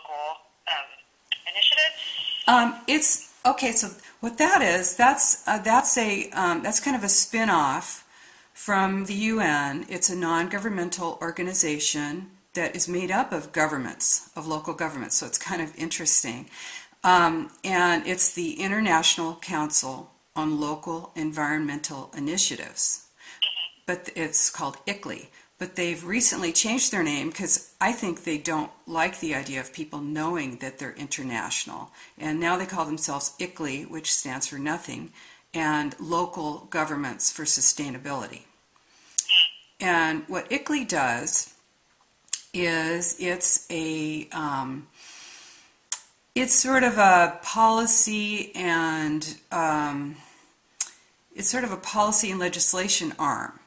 local initiatives? It's okay. So what that is, that's kind of a spin-off from the UN. It's a non-governmental organization that is made up of governments, of local governments. So it's kind of interesting. And it's the International Council on Local Environmental Initiatives. But it's called ICLEI. But they've recently changed their name because I think they don't like the idea of people knowing that they're international. And now they call themselves ICLEI, which stands for nothing, and Local Governments for Sustainability. And what ICLEI does is it's sort of a policy and legislation arm,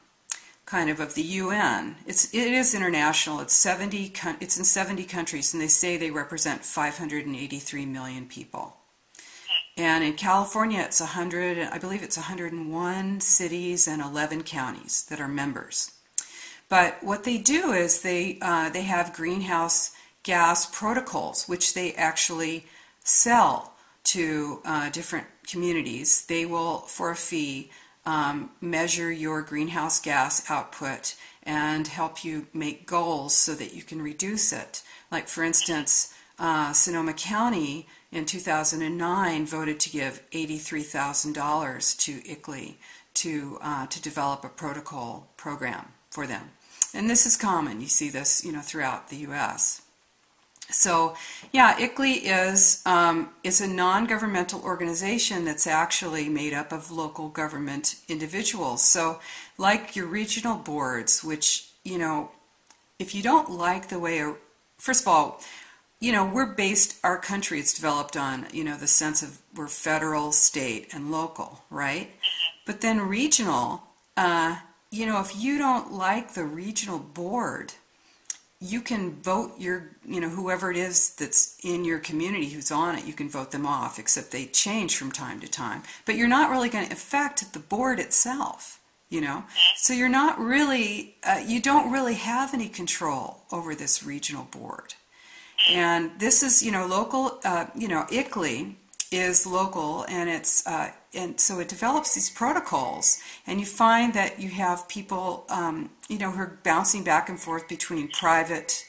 kind of the UN. It is international. It's in 70 countries, and they say they represent 583 million people. And in California, it's 101 cities and 11 counties that are members. But what they do is they have greenhouse gas protocols, which they actually sell to different communities. They will, for a fee, measure your greenhouse gas output and help you make goals so that you can reduce it. Like, for instance, Sonoma County in 2009 voted to give $83,000 to ICLEI to develop a program for them. And this is common. You see this, throughout the U.S. So, yeah, ICLEI is a non-governmental organization that's actually made up of local government individuals. So, like your regional boards, which, if you don't like the way, first of all, our country is developed on, the sense of we're federal, state, and local, right? But then regional, if you don't like the regional board, you can vote whoever it is that's in your community who's on it, you can vote them off, except they change from time to time. But you're not really going to affect the board itself, So you're not really, you don't really have any control over this regional board. And this is, local, ICLEI is local, and and so it develops these protocols, and you find that you have people, who are bouncing back and forth between private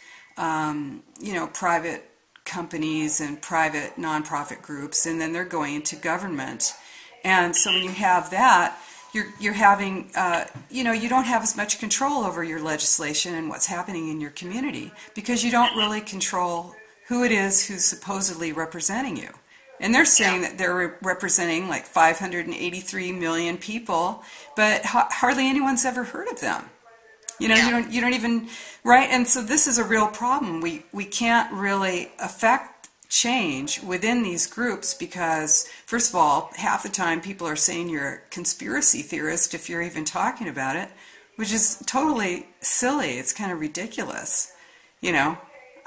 companies and private nonprofit groups, and then they're going into government. And so when you have that, you're having, you don't have as much control over your legislation and what's happening in your community because you don't really control who it is who's supposedly representing you. And they're saying that they're representing like 583 million people, but hardly anyone's ever heard of them. You don't even, right? And so this is a real problem. We can't really affect change within these groups because, first of all, half the time people are saying you're a conspiracy theorist if you're even talking about it, which is totally silly. It's kind of ridiculous,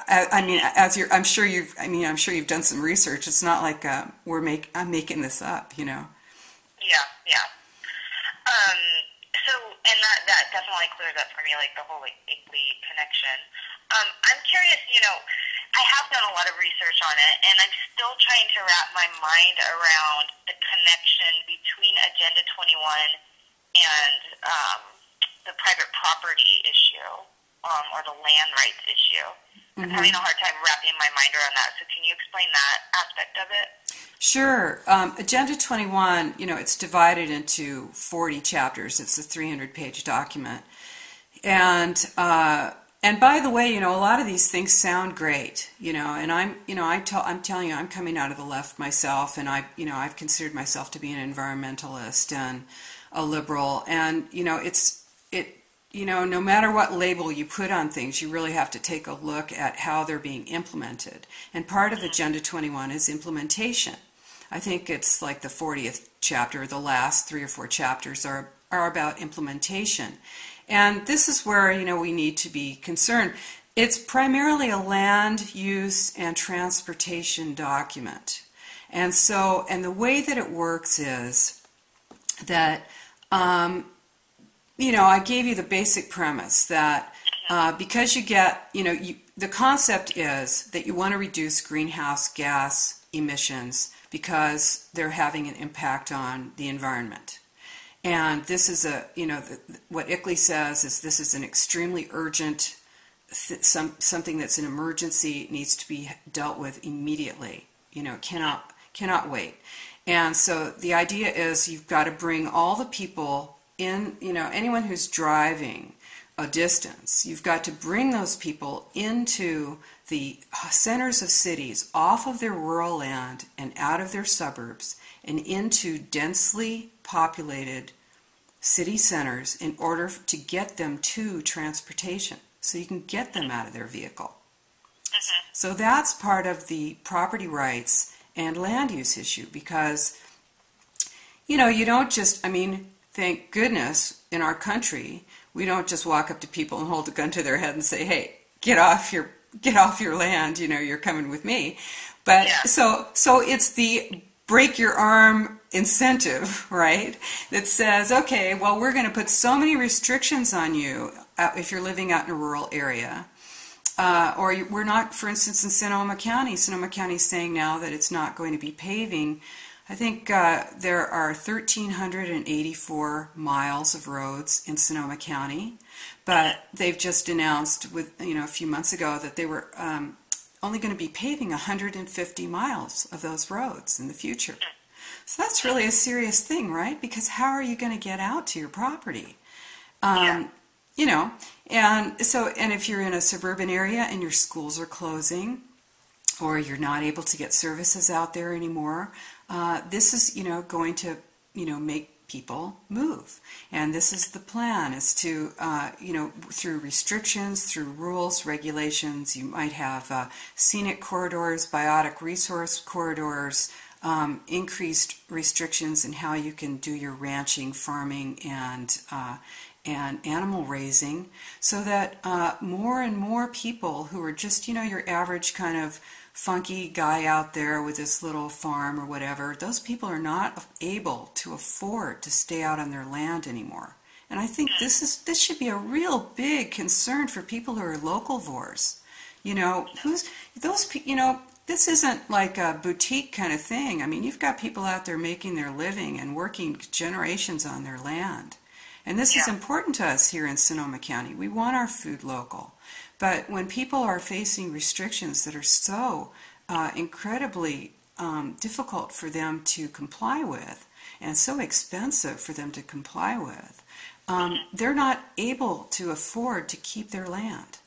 I'm sure you've done some research. It's not like I'm making this up, Yeah. So, and that definitely clears up for me, like the whole ICLEI connection. I'm curious, I have done a lot of research on it, and I'm still trying to wrap my mind around the connection between Agenda 21 and the private property issue, or the land rights issue. I'm having a hard time wrapping my mind around that. So can you explain that aspect of it? Sure. Agenda 21, it's divided into 40 chapters. It's a 300-page document. And by the way, a lot of these things sound great, and I'm telling you, I'm coming out of the left myself, and I've considered myself to be an environmentalist and a liberal, and no matter what label you put on things, you really have to take a look at how they're being implemented. And part of Agenda 21 is implementation. I think it's like the 40th chapter, the last 3 or 4 chapters are about implementation. And this is where, we need to be concerned. It's primarily a land use and transportation document. And the way that it works is that, I gave you the basic premise that because you get, the concept is that you want to reduce greenhouse gas emissions because they're having an impact on the environment. And this is what ICLEI says is this is an extremely urgent, something that's an emergency, needs to be dealt with immediately. Cannot wait. And so the idea is you've got to bring all the people in, anyone who's driving a distance, you've got to bring those people into the centers of cities, off of their rural land and out of their suburbs and into densely populated city centers in order to get them to transportation, so you can get them out of their vehicle. So that's part of the property rights and land use issue, because you don't just, thank goodness in our country we don't just walk up to people and hold a gun to their head and say, hey, get off your land, you're coming with me. But yeah. So it's the break your arm incentive, right, that says, okay, well, we're going to put so many restrictions on you if you're living out in a rural area. Or we're not, for instance, in Sonoma County is saying now that it's not going to be paving. I think there are 1,384 miles of roads in Sonoma County, but they've just announced a few months ago that they were only going to be paving 150 miles of those roads in the future. So that's really a serious thing, right? Because how are you going to get out to your property? And if you're in a suburban area and your schools are closing, or you're not able to get services out there anymore, this is, going to, make people move. And this is the plan, is to, through restrictions, through rules, regulations, you might have scenic corridors, biotic resource corridors, increased restrictions in how you can do your ranching, farming, and animal raising, so that more and more people who are just, your average kind of funky guy out there with this little farm or whatever, those people are not able to afford to stay out on their land anymore. And I think this should be a real big concern for people who are localvores. This isn't like a boutique kind of thing. You've got people out there making their living and working generations on their land. And this is important to us here in Sonoma County. We want our food local. But when people are facing restrictions that are so incredibly difficult for them to comply with and so expensive for them to comply with, they're not able to afford to keep their land.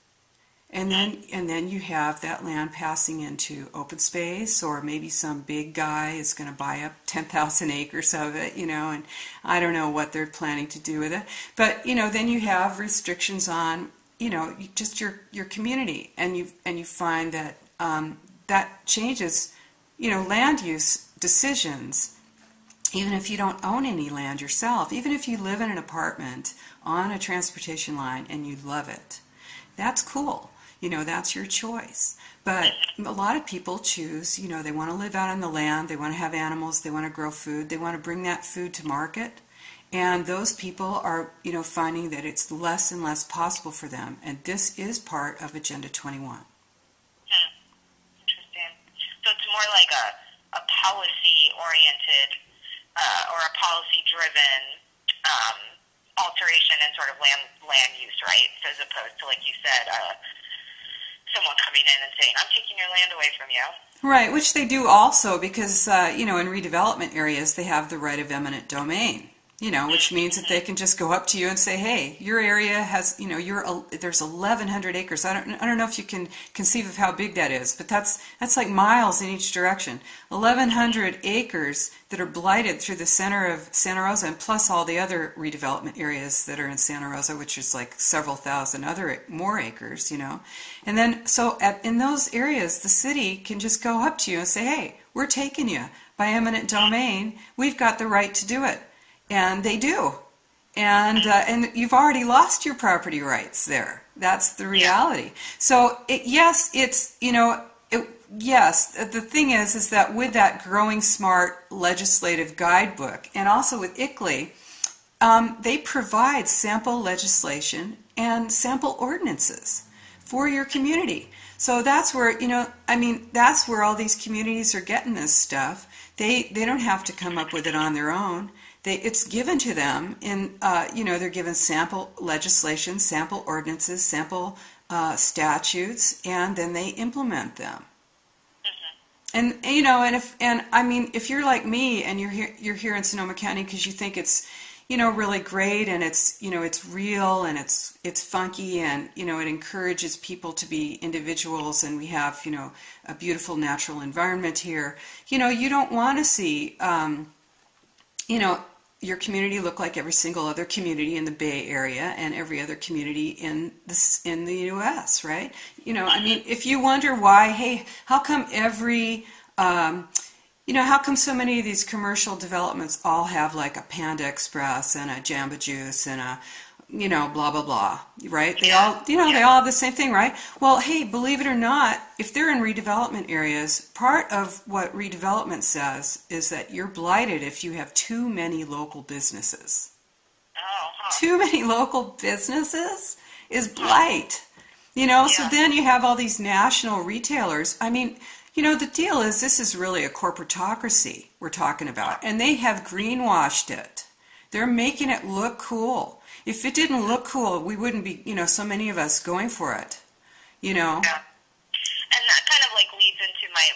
And then you have that land passing into open space, or maybe some big guy is going to buy up 10,000 acres of it, and I don't know what they're planning to do with it. But then you have restrictions on just your community, and you find that that changes land use decisions. Even if you don't own any land yourself, even if you live in an apartment on a transportation line and you love it, that's cool. That's your choice. But a lot of people choose, they want to live out on the land, they want to have animals, they want to grow food, they want to bring that food to market. And those people are, finding that it's less and less possible for them. And this is part of Agenda 21. Interesting. So it's more like a policy-oriented or a policy-driven alteration in sort of land use rights, as opposed to, like you said, someone coming in and saying, I'm taking your land away from you. Right, which they do also because, in redevelopment areas, they have the right of eminent domain. Which means that they can just go up to you and say, hey, your area has, there's 1,100 acres. I don't know if you can conceive of how big that is, but that's like miles in each direction. 1,100 acres that are blighted through the center of Santa Rosa, and plus all the other redevelopment areas that are in Santa Rosa, which is like several thousand more acres, And then, in those areas, the city can just go up to you and say, hey, we're taking you by eminent domain. We've got the right to do it. And they do. And you've already lost your property rights there. That's the reality. So, yes, the thing is that with that Growing Smart legislative guidebook, and also with ICLEI, they provide sample legislation and sample ordinances for your community. So that's where, that's where all these communities are getting this stuff. They don't have to come up with it on their own. It's given to them in, they're given sample legislation, sample ordinances, sample statutes, and then they implement them. And if you're like me and you're here in Sonoma County because you think it's really great and it's real and it's funky and it encourages people to be individuals and we have a beautiful natural environment here, you don't want to see your community look like every single other community in the Bay Area and every other community in the U.S., right? If you wonder why, hey, how come how come so many of these commercial developments all have like a Panda Express and a Jamba Juice and a, blah, blah, blah, right? They all, they all have the same thing, right? Well, hey, believe it or not, if they're in redevelopment areas, part of what redevelopment says is that you're blighted if you have too many local businesses. Too many local businesses is blight, so then you have all these national retailers. The deal is this is really a corporatocracy we're talking about, and they have greenwashed it. They're making it look cool. If it didn't look cool, we wouldn't be, so many of us going for it, Yeah. And that kind of leads into my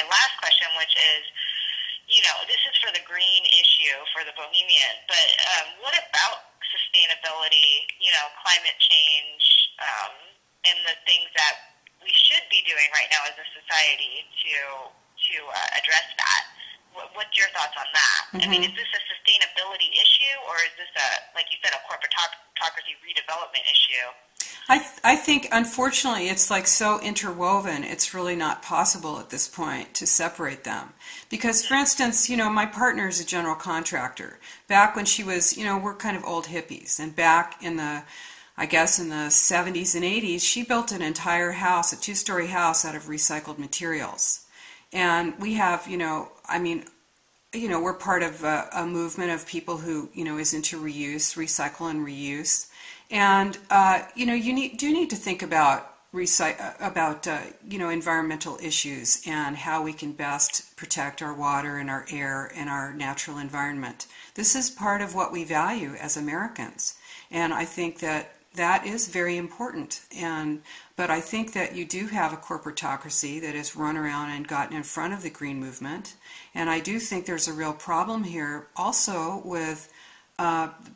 last question, which is, this is for the green issue, for the Bohemian, but what about sustainability, climate change, and the things that we should be doing right now as a society to address that? What's your thoughts on that? Mm-hmm. Is this a sustainability issue, or is this like you said, a corporatocracy redevelopment issue? I think, unfortunately, it's so interwoven, it's really not possible at this point to separate them. Because, for instance, my partner is a general contractor. Back when she was, we're kind of old hippies, and back in the 70s and 80s, she built an entire house, a 2-story house out of recycled materials. And we have, we're part of a movement of people who, is into reuse, recycle and reuse. And, you need to think about environmental issues and how we can best protect our water and our air and our natural environment. This is part of what we value as Americans. And I think that is very important. But I think that you do have a corporatocracy that has run around and gotten in front of the green movement. And I do think there's a real problem here also with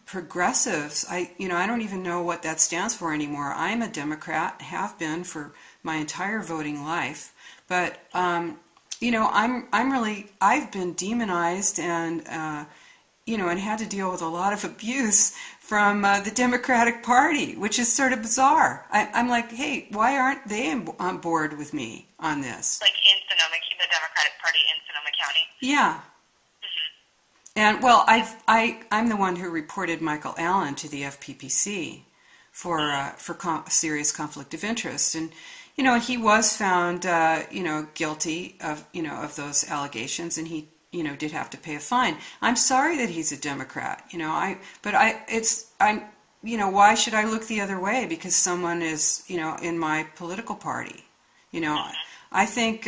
progressives. I don't even know what that stands for anymore. I'm a Democrat, have been for my entire voting life. But, I've been demonized and, and had to deal with a lot of abuse from the Democratic Party, which is sort of bizarre. I'm like, hey, why aren't they on board with me on this? Like in Sonoma, the Democratic Party in Sonoma County? Yeah. Mm-hmm. And, well, I'm the one who reported Michael Allen to the FPPC for serious conflict of interest. And, he was found, guilty of, of those allegations, and he did have to pay a fine. I'm sorry that he's a Democrat, why should I look the other way because someone is, in my political party? I think,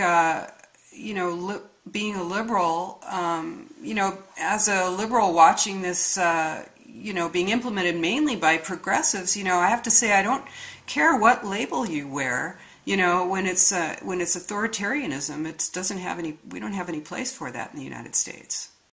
being a liberal, as a liberal watching this, being implemented mainly by progressives, I have to say I don't care what label you wear. When it's authoritarianism, we don't have any place for that in the United States.